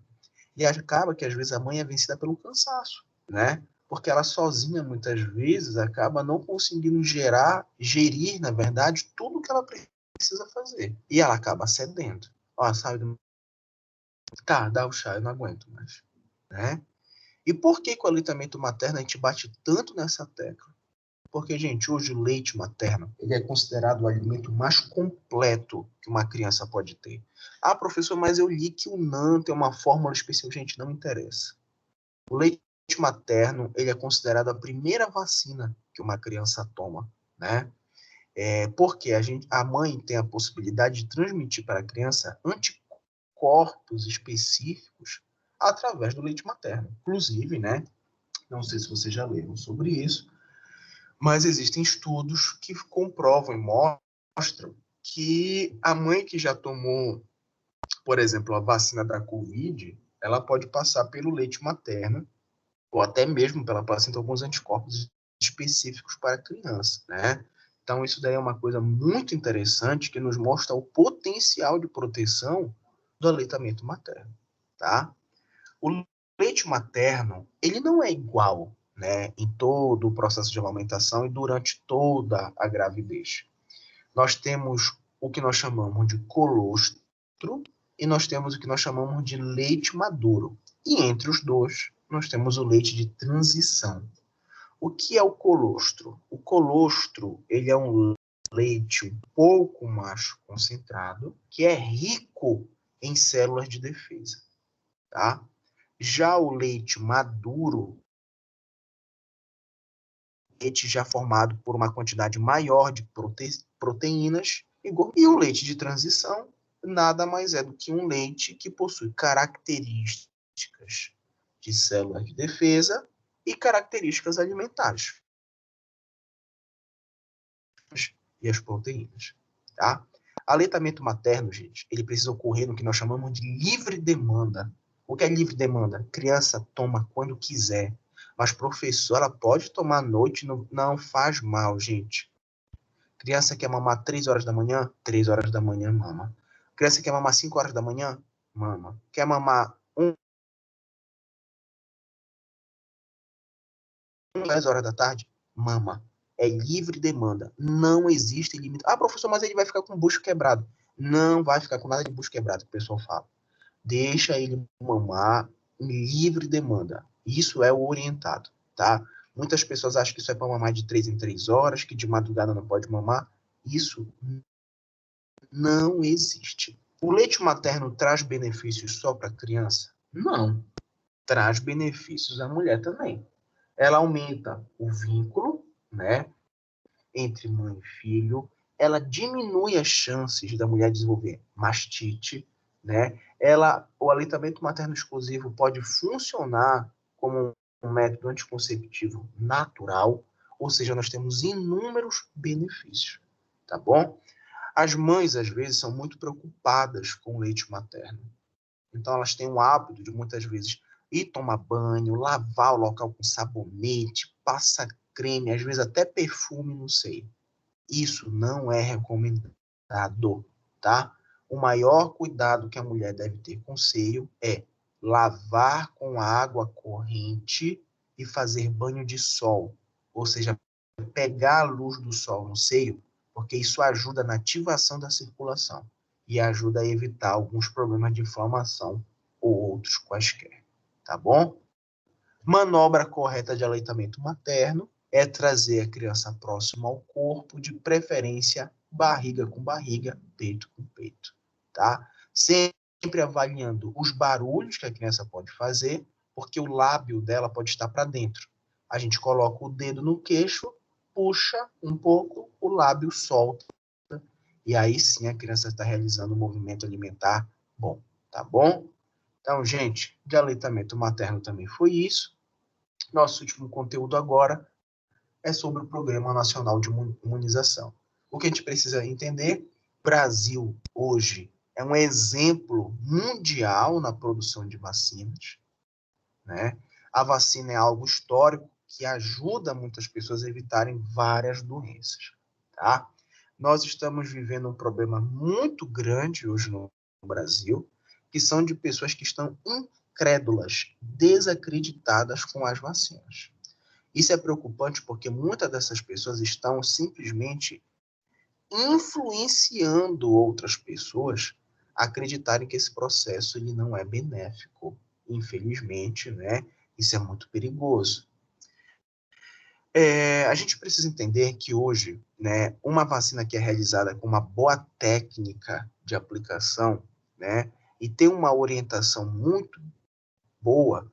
E acaba que às vezes a mãe é vencida pelo cansaço, né? Porque ela sozinha, muitas vezes, acaba não conseguindo gerir, na verdade, tudo que ela precisa fazer. E ela acaba cedendo. Ó, sabe? Tá, dá o chá, eu não aguento mais. Né? E por que com o aleitamento materno a gente bate tanto nessa tecla? Porque, gente, hoje o leite materno ele é considerado o alimento mais completo que uma criança pode ter. Ah, professor, mas eu li que o NAN tem uma fórmula especial. Gente, não interessa. O leite materno ele é considerado a primeira vacina que uma criança toma, né? Porque a mãe tem a possibilidade de transmitir para a criança anticorpos específicos através do leite materno. Inclusive, né? Não sei se vocês já leram sobre isso, mas existem estudos que comprovam e mostram que a mãe que já tomou, por exemplo, a vacina da Covid, ela pode passar pelo leite materno ou até mesmo pela placenta alguns anticorpos específicos para a criança, né? Então, isso daí é uma coisa muito interessante que nos mostra o potencial de proteção do aleitamento materno, tá? O leite materno, ele não é igual, né, em todo o processo de amamentação e durante toda a gravidez. Nós temos o que nós chamamos de colostro, e nós temos o que nós chamamos de leite maduro. E entre os dois, nós temos o leite de transição. O que é o colostro? O colostro, ele é um leite um pouco mais concentrado, que é rico em células de defesa, tá? Já o leite maduro, leite já formado por uma quantidade maior de proteínas e o leite de transição nada mais é do que um leite que possui características de células de defesa e características alimentares e as proteínas, tá? Aleitamento materno, gente, ele precisa ocorrer no que nós chamamos de livre demanda. O que é livre demanda? Criança toma quando quiser, mas professor, ela pode tomar à noite, não faz mal, gente. Criança quer mamar 3 horas da manhã? 3 horas da manhã, mama. Criança quer mamar 5 horas da manhã? Mama. Quer mamar 10 horas da tarde? Mama. É livre demanda. Não existe limite. Ah, professor, mas ele vai ficar com o bucho quebrado. Não vai ficar com nada de bucho quebrado, que o pessoal fala. Deixa ele mamar em livre demanda. Isso é o orientado, tá? Muitas pessoas acham que isso é para mamar de 3 em 3 horas, que de madrugada não pode mamar. Isso não existe. O leite materno traz benefícios só para a criança? Não. Traz benefícios à mulher também. Ela aumenta o vínculo, né, entre mãe e filho. Ela diminui as chances da mulher desenvolver mastite, né? O aleitamento materno exclusivo pode funcionar como um método anticonceptivo natural, ou seja, nós temos inúmeros benefícios, tá bom? As mães, às vezes, são muito preocupadas com o leite materno. Então, elas têm o hábito de, muitas vezes, ir tomar banho, lavar o local com sabonete, passar creme, às vezes até perfume no seio. Isso não é recomendado, tá? O maior cuidado que a mulher deve ter com o seio é lavar com água corrente e fazer banho de sol. Ou seja, pegar a luz do sol no seio, porque isso ajuda na ativação da circulação e ajuda a evitar alguns problemas de inflamação ou outros quaisquer, tá bom? Manobra correta de aleitamento materno é trazer a criança próxima ao corpo, de preferência barriga com barriga, peito com peito, tá? Sempre avaliando os barulhos que a criança pode fazer, porque o lábio dela pode estar para dentro. A gente coloca o dedo no queixo, puxa um pouco, o lábio solta, e aí sim a criança está realizando um movimento alimentar bom, tá bom? Então, gente, de aleitamento materno também foi isso. Nosso último conteúdo agora é sobre o Programa Nacional de Imunização. O que a gente precisa entender, o Brasil hoje é um exemplo mundial na produção de vacinas, né? A vacina é algo histórico que ajuda muitas pessoas a evitarem várias doenças, tá? Nós estamos vivendo um problema muito grande hoje no Brasil, que são de pessoas que estão incrédulas, desacreditadas com as vacinas. Isso é preocupante porque muitas dessas pessoas estão simplesmente influenciando outras pessoas a acreditarem que esse processo ele não é benéfico. Infelizmente, né? Isso é muito perigoso. A gente precisa entender que hoje, né, uma vacina que é realizada com uma boa técnica de aplicação, né, e tem uma orientação muito boa,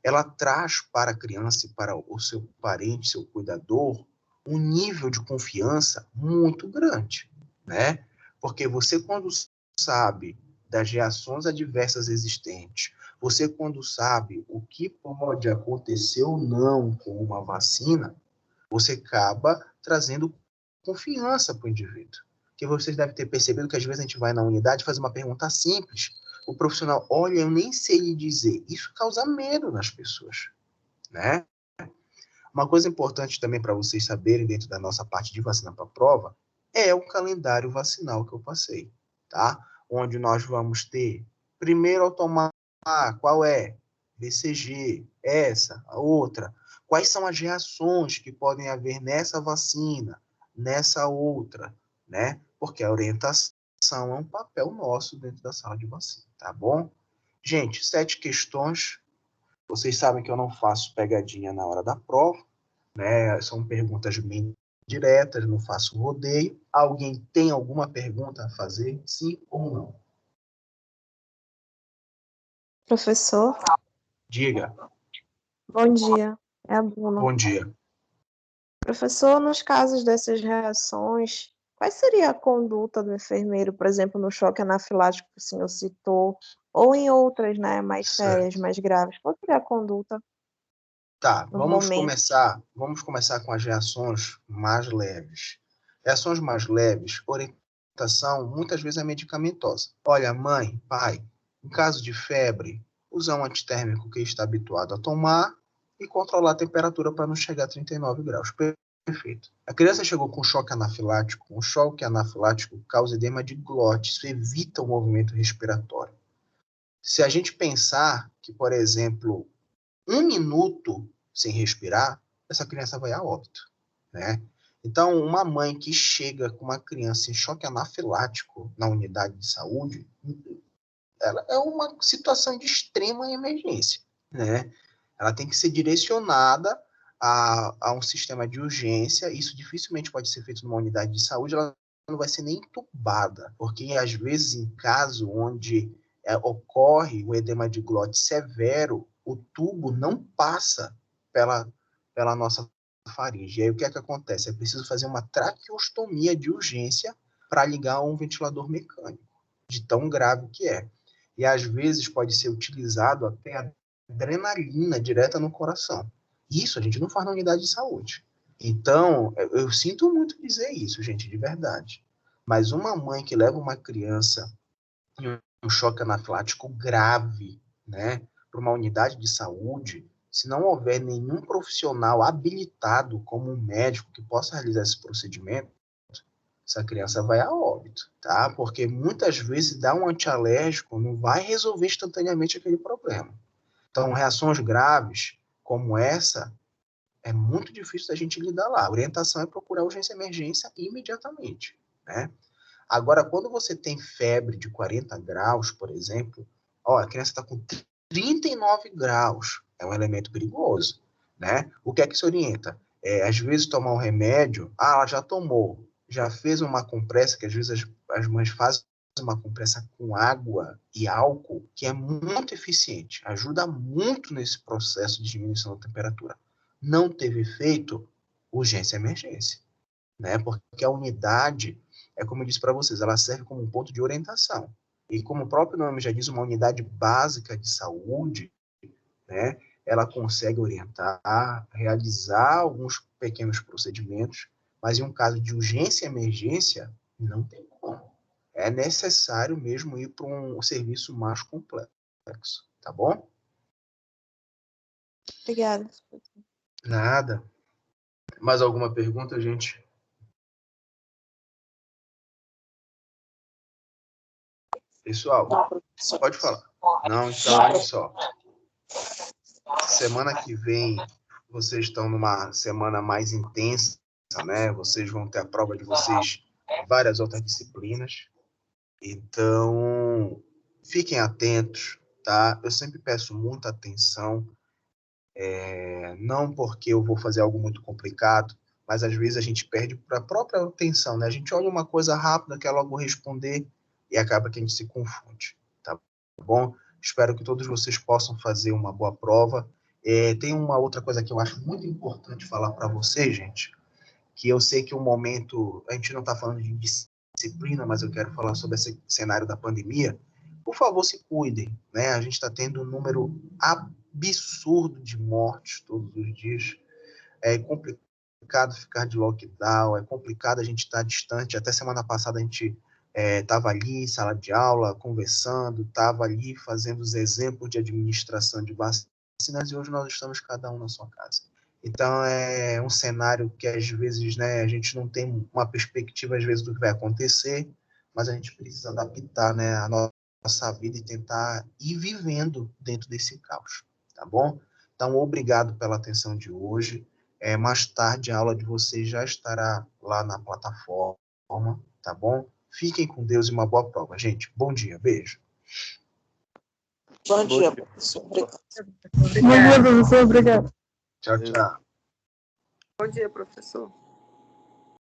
ela traz para a criança e para o seu parente, seu cuidador, um nível de confiança muito grande, né? Porque você, quando sabe das reações adversas existentes, você, quando sabe o que pode acontecer ou não com uma vacina, você acaba trazendo confiança para o indivíduo. Que vocês devem ter percebido que às vezes a gente vai na unidade e faz uma pergunta simples. O profissional, olha, eu nem sei lhe dizer. Isso causa medo nas pessoas, né? Uma coisa importante também para vocês saberem dentro da nossa parte de vacina para prova é o calendário vacinal que eu passei, tá? Onde nós vamos ter, primeiro, ao tomar, qual é? BCG, essa, a outra. Quais são as reações que podem haver nessa vacina, nessa outra, né? Porque a orientação é um papel nosso dentro da sala de vacina, tá bom? Gente, 7 questões. Vocês sabem que eu não faço pegadinha na hora da prova, né? São perguntas bem diretas, não faço rodeio. Alguém tem alguma pergunta a fazer? Sim ou não? Professor, Diga. bom dia. É a Bruna. Bom dia. Professor, nos casos dessas reações, qual seria a conduta do enfermeiro, por exemplo, no choque anafilático que o senhor citou, ou em outras, né, mais sérias, Certo. mais graves? Qual seria a conduta Tá, no momento? vamos começar com as reações mais leves. Reações mais leves, orientação muitas vezes é medicamentosa. Olha, mãe, pai, em caso de febre, usar um antitérmico que está habituado a tomar e controlar a temperatura para não chegar a 39 graus. Perfeito. A criança chegou com choque anafilático. Um choque anafilático causa edema de glote. Isso evita o movimento respiratório. Se a gente pensar que, por exemplo, 1 minuto sem respirar, essa criança vai a óbito, né? Então, uma mãe que chega com uma criança em choque anafilático na unidade de saúde, ela é uma situação de extrema emergência, né? Ela tem que ser direcionada a um sistema de urgência. Isso dificilmente pode ser feito numa unidade de saúde. Ela não vai ser nem entubada, porque às vezes em caso onde ocorre o edema de glote severo, o tubo não passa pela nossa faringe. E aí o que é que acontece? É preciso fazer uma traqueostomia de urgência para ligar a um ventilador mecânico, de tão grave que é. E às vezes pode ser utilizado até adrenalina direta no coração. Isso a gente não faz na unidade de saúde. Então, eu sinto muito dizer isso, gente, de verdade. Mas uma mãe que leva uma criança em um choque anafilático grave, né, para uma unidade de saúde, se não houver nenhum profissional habilitado como um médico que possa realizar esse procedimento, essa criança vai a óbito, tá? Porque muitas vezes dar um antialérgico não vai resolver instantaneamente aquele problema. Então, reações graves como essa, é muito difícil da gente lidar lá. A orientação é procurar urgência e emergência imediatamente, né? Agora, quando você tem febre de 40 graus, por exemplo, ó, a criança está com 39 graus, é um elemento perigoso, né? O que é que se orienta? Às vezes tomar um remédio, ela já tomou, já fez uma compressa, que às vezes as mães fazem uma compressa com água e álcool, que é muito eficiente, ajuda muito nesse processo de diminuição da temperatura. Não teve efeito, urgência e emergência, né? Porque a unidade, é como eu disse para vocês, ela serve como um ponto de orientação. E como o próprio nome já diz, uma unidade básica de saúde, né? Ela consegue orientar, realizar alguns pequenos procedimentos, mas em um caso de urgência e emergência, não tem como. É necessário mesmo ir para um serviço mais complexo, tá bom? Obrigada. Nada. Mais alguma pergunta, gente? Pessoal, pode falar. Não, então, olha só. Semana que vem, vocês estão numa semana mais intensa, né? Vocês vão ter a prova de vocês, várias outras disciplinas. Então, fiquem atentos, tá? Eu sempre peço muita atenção, não porque eu vou fazer algo muito complicado, mas às vezes a gente perde para a própria atenção, né? A gente olha uma coisa rápida, quer logo responder e acaba que a gente se confunde, tá bom? Espero que todos vocês possam fazer uma boa prova. Tem uma outra coisa que eu acho muito importante falar para vocês, gente, que eu sei que o momento, a gente não está falando de disciplina, mas eu quero falar sobre esse cenário da pandemia. Por favor, se cuidem, né? A gente está tendo um número absurdo de mortes todos os dias. É complicado ficar de lockdown, é complicado a gente estar distante. Até semana passada a gente estava ali em sala de aula, conversando, estava ali fazendo os exemplos de administração de vacinas e hoje nós estamos cada um na sua casa. Então, é um cenário que, às vezes, né, a gente não tem uma perspectiva, às vezes, do que vai acontecer, mas a gente precisa adaptar, né, a nossa vida e tentar ir vivendo dentro desse caos, tá bom? Então, obrigado pela atenção de hoje. Mais tarde, a aula de vocês já estará lá na plataforma, tá bom? Fiquem com Deus e uma boa prova, gente. Bom dia, beijo. Bom dia, professor. Obrigado. Bom dia, professor. Obrigado. Tchau, tchau. Bom dia, professor.